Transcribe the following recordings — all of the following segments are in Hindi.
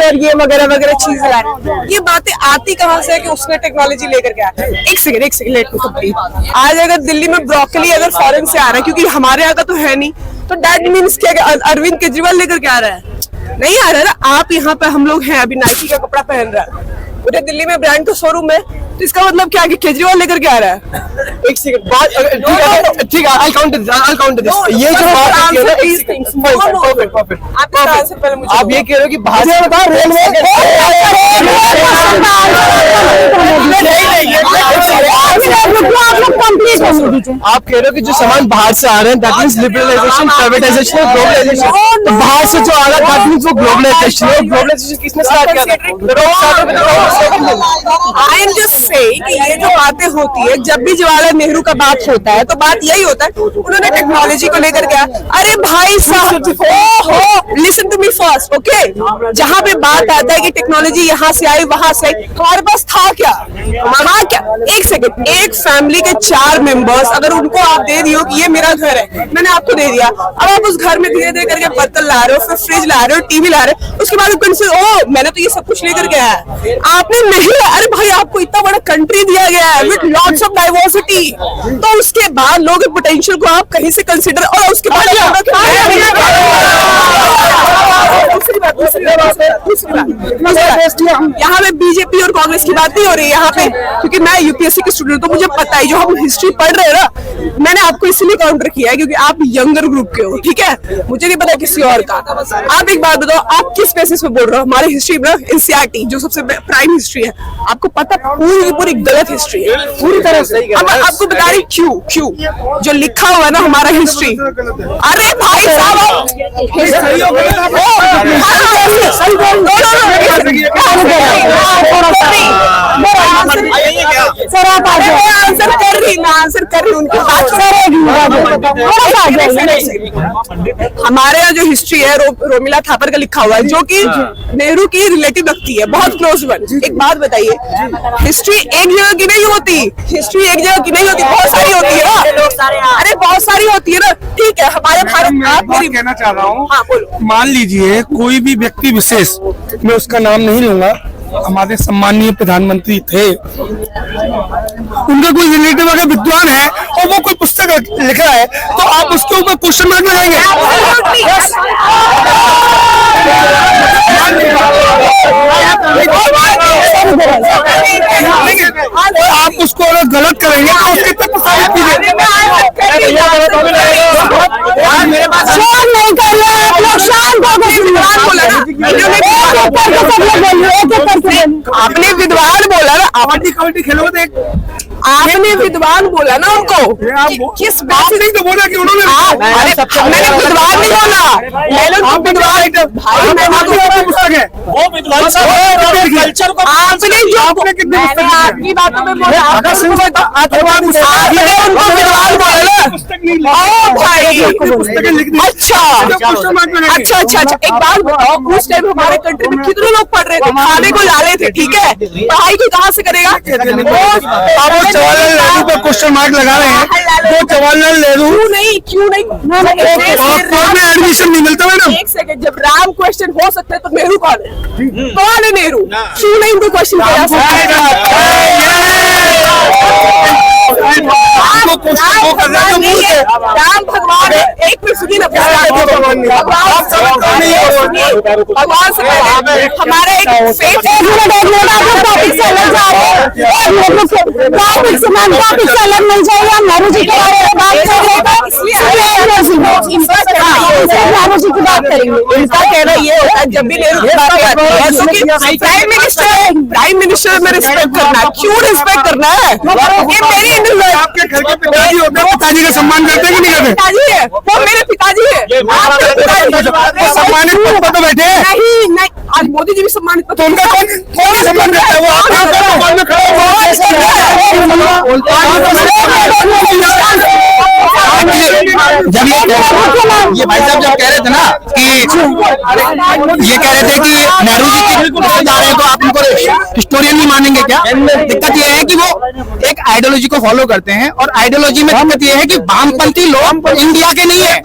और ये वगैरह वगैरह चीज लाए। ये बातें आती कहाँ से है कि उसने टेक्नोलॉजी लेकर के आया। एक सेकंड लेट मी कंप्लीट। आज अगर दिल्ली में ब्रोकली अगर फॉरेन से आ रहा है, क्योंकि हमारे यहाँ का तो है नहीं, तो दैट मीन्स क्या अरविंद केजरीवाल लेकर के आ रहा है? नहीं आ रहा है ना। आप यहाँ पे हम लोग हैं, अभी नाइकी का कपड़ा पहन रहा है, पूरे दिल्ली में ब्रांड का शोरूम है, तो इसका मतलब क्या कि केजरीवाल लेकर के आ रहा है? एक सेकंड ठीक है, I'll count this. ये जो बात है आप ये कह रहे हो कि आप कह रहे हो कि जो सामान बाहर से आ रहे हैं दैट मींस लिबरलाइजेशन, प्राइवेटाइजेशन और ग्लोबलाइजेशन। तो बाहर से जो आ रहा है दैट मींस वो ग्लोबलाइजेशन है। ग्लोबलाइजेशन किसने स्टार्ट किया? आई एम जस्ट सेइंग कि ये जो बातें होती है, जब भी जवाहरलाल नेहरू का बात होता है तो बात यही होता है, उन्होंने टेक्नोलॉजी को लेकर गया। अरे भाई साहब, listen to me first, okay? जहाँ पे बात आता है कि टेक्नोलॉजी यहाँ से आई वहां से आई, हमारे पास था क्या? एक सेकंड, एक फैमिली के 4 मेंबर्स, अगर उनको आप दे दियो कि ये मेरा घर है, मैंने आपको दे दिया, अब आप उस घर में धीरे धीरे करके बर्तन ला रहे हो, फिर फ्रिज ला रहे हो, टीवी ला रहे हो, उसके बाद मैंने तो ये सब कुछ लेकर गया है, आपने नहीं। अरे भाई, आपको इतना बड़ा कंट्री दिया गया है विद लॉट्स ऑफ डाइवर्सिटी, तो उसके बाद लोगों के पोटेंशियल को आप कहीं से कंसीडर, और उसके बाद यहाँ पे बीजेपी और कांग्रेस की बात नहीं हो रही है यहाँ पे, क्योंकि मैं यूपीएससी की स्टूडेंट, तो मुझे पता है जो हम हिस्ट्री पढ़ रहे हैं ना, मैंने आपको इसलिए काउंटर किया है क्योंकि आप यंगर ग्रुप के हो, ठीक है? मुझे नहीं पता किसी और का। आप एक बात बताओ, आप किस बेसिस पे बोल रहे हो? हमारी हिस्ट्री में एनसीईआरटी जो सबसे प्राइम हिस्ट्री है, आपको पता पूरी गलत हिस्ट्री है, पूरी तरह से। अब आपको बता रही क्यों जो लिखा हुआ है ना हमारा हिस्ट्री। अरे भाई साहब, आंसर कर रही उनकी बात हमारे यहाँ जो हिस्ट्री है रोमिला थापर का लिखा हुआ है, जो कि नेहरू की रिलेटिव लगती है, बहुत क्लोज वन। एक बात बताइए, हिस्ट्री एक जगह की नहीं होती, हिस्ट्री एक जगह की नहीं होती, बहुत सारी होती है ना। अरे बहुत सारी होती है ना, ठीक है? हमारे भारत, आप कहना चाह रहा हूँ, हाँ बोलो। मान लीजिए कोई भी व्यक्ति विशेष, मैं उसका नाम नहीं लूंगा, हमारे सम्माननीय प्रधानमंत्री थे, उनका कोई रिलेटिव अगर विद्वान है और वो कोई पुस्तक लिख रहा है, तो आप उसके ऊपर क्वेश्चन मार्क लगाएंगे? आप उसको अगर गलत करेंगे तो उसके तक आपने विद्वान बोला ना, कबड्डी खेलोगे तो आपने विद्वान बोला ना उनको, किस बात से तो बोला कि उन्होंने, मैंने विद्वान नहीं बोला, मैंने विद्वान भाई पुस्तक है वो विद्वान कल्चर को आपने जो आपकी बातों में बोला, उनको विद्वान बोला ना भाई। अच्छा, एक बात बताओ, उस टाइम हमारे कंट्री में कितने लोग पढ़ रहे थे, खाने को ला रहे थे, ठीक है? पढ़ाई को कहाँ से करेगा? जवाहरलाल नेहरू पर क्वेश्चन मार्क लगा रहे हैं, तो जवाहरलाल नेहरू क्यों नहीं में एडमिशन नहीं मिलता मैडम। एक सेकंड, जब राम क्वेश्चन हो सकता है तो नेहरू कौन है? कौन है नेहरू? क्यों नहीं उनको क्वेश्चन राम भगवान एक मिनट सुनिए ना, भगवान से पहले हमारे अलग मिल जाएगा, नेहरू जी के बारे में बात नेहरू जी की बात करेंगे। इनका कहना ये होता है जब भी नेहरू की बात आती है, प्राइम मिनिस्टर में रिस्पेक्ट करना है। क्यों रिस्पेक्ट करना है? ये मेरी आपके घर के पिताजी होते हैं, पिताजी का सम्मान करते हैं कि नहीं करते? पिताजी है वो, मेरे पिताजी है। सम्मानित पद पर तो बैठे हैं। नहीं, आज मोदी जी भी सम्मानित पद, तो उनका कौन सम्मान करता है? वो ये भाई साहब जब कह रहे थे ना कि ये कह रहे थे कि नेहरू जी की जा रहे हैं, तो आप उनको हिस्टोरियन नहीं मानेंगे क्या? दिक्कत ये है कि वो एक आइडियोलॉजी को फॉलो करते हैं और आइडियोलॉजी में दिक्कत ये है कि वामपंथी लोग इंडिया के नहीं है।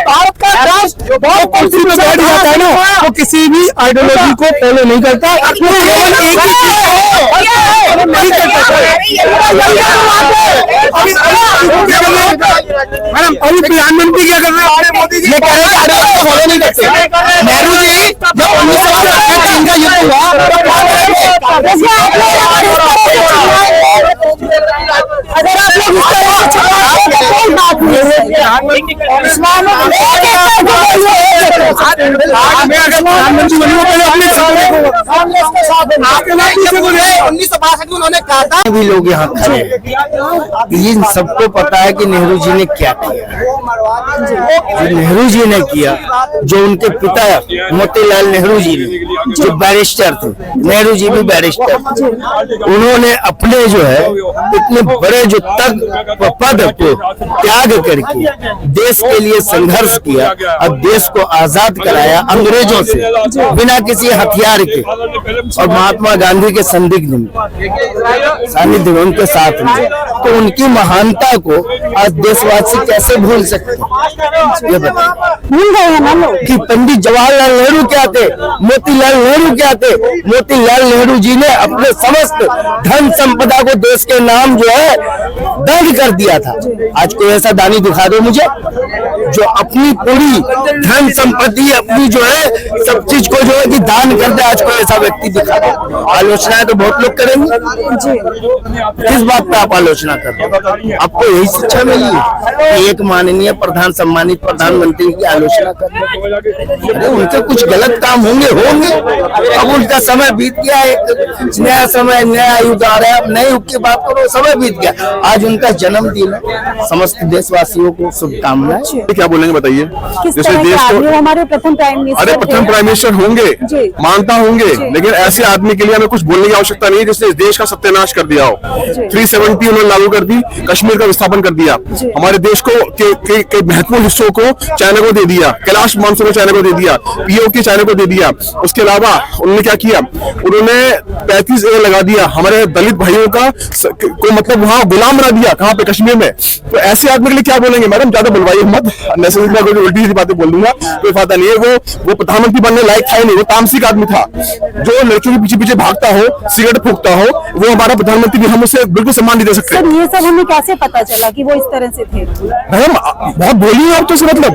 भारत का राष्ट्र जो बहुत कुर्सी पे बैठ जाता है ना, वो किसी भी आइडियोलॉजी को फॉलो नहीं करता, केवल एक ही चीज को नहीं करता। मैडम अभी प्रधानमंत्री क्या कर रहे हैं? मोदी जी ये कह रहे हैं कि आइडियोलॉजी को फॉलो नहीं करते। नेहरू जी जब 1948 चीन का युद्ध हुआ अगर आप लोग प्रधानमंत्री बनी हो पहले अपने उन्होंने कहा था भी लोग यहाँ खड़े हैं, इन सबको पता है कि नेहरू जी ने क्या किया। जो नेहरू जी ने किया, जो उनके पिता मोतीलाल नेहरू जी ने, जो बैरिस्टर थे, नेहरू जी भी बैरिस्टर थे, उन्होंने अपने जो है इतने बड़े जो पद को त्याग करके देश के लिए संघर्ष किया और देश को आजाद कराया अंग्रेजों से बिना किसी हथियार के, और महात्मा गांधी के संदिग्ध में सानिध्य में उनके साथ में, तो उनकी महानता को आज देशवासी कैसे भूल सकते हैं? ये भूल गए हैं ना लोग कि पंडित जवाहरलाल नेहरू क्या थे, मोतीलाल नेहरू क्या थे। मोतीलाल नेहरू जी ने अपने समस्त धन संपदा को देश के नाम जो है दान कर दिया था। आज कोई ऐसा दानी दिखा दो मुझे जो अपनी पूरी धन संपत्ति अपनी जो है सब चीज को जो है कि दान कर दे। आज कोई ऐसा व्यक्ति दिखा दो। आलोचनाएं तो बहुत लोग करेंगे, किस बात पे आप आलोचना कर रहे हो? आपको यही शिक्षा मिली है कि एक माननीय प्रधान सम्मानित प्रधानमंत्री की आलोचना कर रहे हैं? उनके कुछ गलत काम होंगे। अब उनका समय बीत गया, एक नया समय नया युग आ रहा है। अब नए युग की बात करो, समय बीत गया। आज उनका जन्मदिन है, समस्त देशवासियों को शुभकामनाएं। क्या बोलेंगे बताइए? जैसे देश को हमारे प्रथम प्राइम मिनिस्टर, अरे प्रथम प्राइम मिनिस्टर होंगे, मानता होंगे, लेकिन ऐसे आदमी के लिए हमें कुछ बोलने की आवश्यकता नहीं है जिसने इस देश का सत्यानाश कर दिया हो। 370 उन्होंने लागू कर दी, कश्मीर का विस्थापन कर दिया, हमारे देश को के महत्वपूर्ण हिस्सों को चाइना को दे दिया, कैलाश मानसून को चाइना को दे दिया, पीओके चाइना को दे दिया। उसके अलावा उन्होंने क्या किया? उन्होंने 35 ए लगा दिया हमारे दलित भाइयों का को, मतलब वहां गुलाम बना दिया। कहाँ पे? कश्मीर में। तो ऐसे आदमी के लिए क्या बोलेंगे? मैडम ज्यादा बुलवाइए मत, उल्टी सीधी बातें बोल दूंगा, कोई फायदा नहीं है। वो प्रधानमंत्री बनने लायक था ही नहीं, वो तामसिक आदमी था जो लड़कियों के पीछे पीछे भागता हो, सिगरेट फूकता हो। वो हमारा प्रधानमंत्री भी, हम उसे बिल्कुल सम्मान नहीं दे सकते। सर, ये सब हमें कैसे पता चला कि वो इस तरह से थे? मैडम बहुत बोलिए आप तो से, मतलब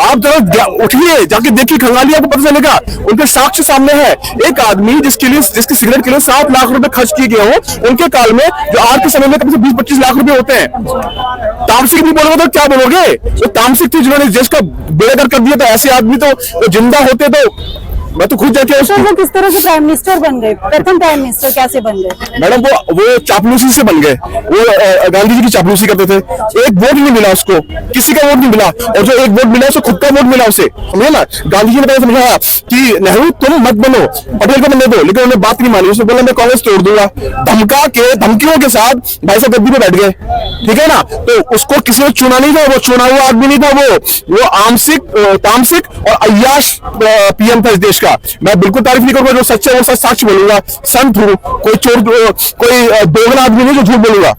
आप जरा उठिए, जाके देखिए, खंगालिए, आपको पता चलेगा। उनके साक्ष्य सामने है। एक आदमी जिसकी सिगरेट के लिए 7 लाख रुपए खर्च किए गए हो, उनके काल में जो आज के समय में कम से 20-25 लाख रुपए होते हैं। तामसिक भी बोलोगे तो क्या बोलोगे? तो तामसिक थे जिन्होंने देश का बेड़गर कर दिया था। ऐसे आदमी तो जिंदा होते तो मैं तो खुद जाके वो किस तरह से प्राइम मिनिस्टर बन गए? प्रथम प्राइम मिनिस्टर कैसे बन गए? मैडम वो चापलूसी से बन गए। वो गांधी जी की चापलूसी करते थे। एक वोट नहीं मिला उसको, किसी का वोट नहीं मिला, और जो एक वोट मिला उसको खुद का वोट मिला उसे, समझे ना। गांधी जी ने समझाया कि नेहरू तुम मत बनो, पटेल को बनने दो, लेकिन उन्होंने बात नहीं मानी। उसने बोला मैं कांग्रेस तोड़ दूंगा। धमकियों के साथ भाई साहब गद्दी पे बैठ गए, ठीक है ना। तो उसको किसी ने चुना नहीं था, वो चुना हुआ आदमी नहीं था। वो तामसिक और अय्याश पीएम था इस देश का। मैं बिल्कुल तारीफ नहीं करूंगा, जो सच है वो सच बोलूंगा। संत हूँ, कोई चोर, कोई दोगला आदमी नहीं जो झूठ बोलूंगा।